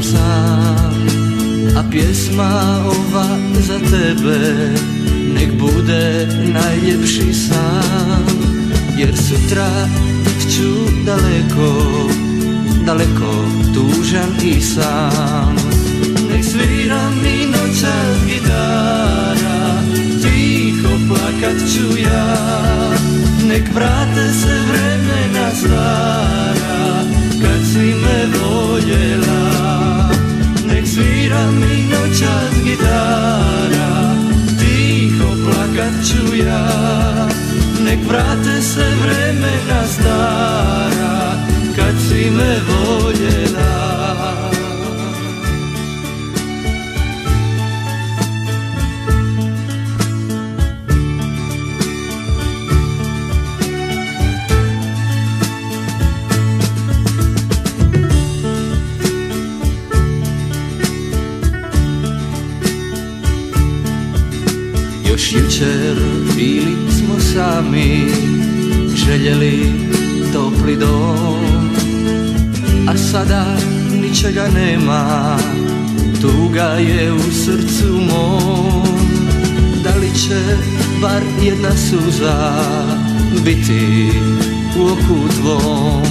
sam sam, a pjesma ova za tebe nek bude najljepši san. Jer sutra ću daleko, daleko tužan i sam. Nek svira mi noćas gitara, tiho plakat ću ja. Nek vrate se vremena stara, kad si me voljela. Nek svira mi noćas gitara, tiho plakat ću ja. Nek vrate se vremena stara, kad si me voljela. Još jučer bili smo sami, željeli topli dom, a sada ničega nema, tuga je u srcu mom. Da li će bar jedna suza biti u oku tvom?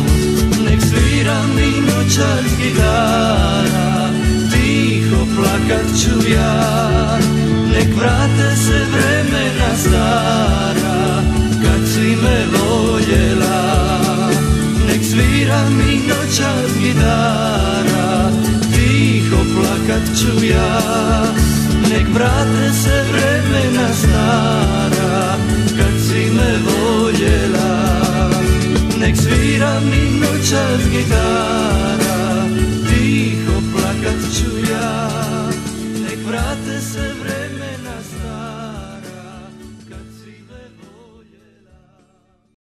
Nek svira mi noćas gitara, tiho plakat ću ja. Nek vrate se vremena stara, kad si me voljela. Nek svira mi noćas gitara, tiho plakat ću ja. Nek vrate se vremena stara, kad si me voljela. Nek svira mi noćas gitara,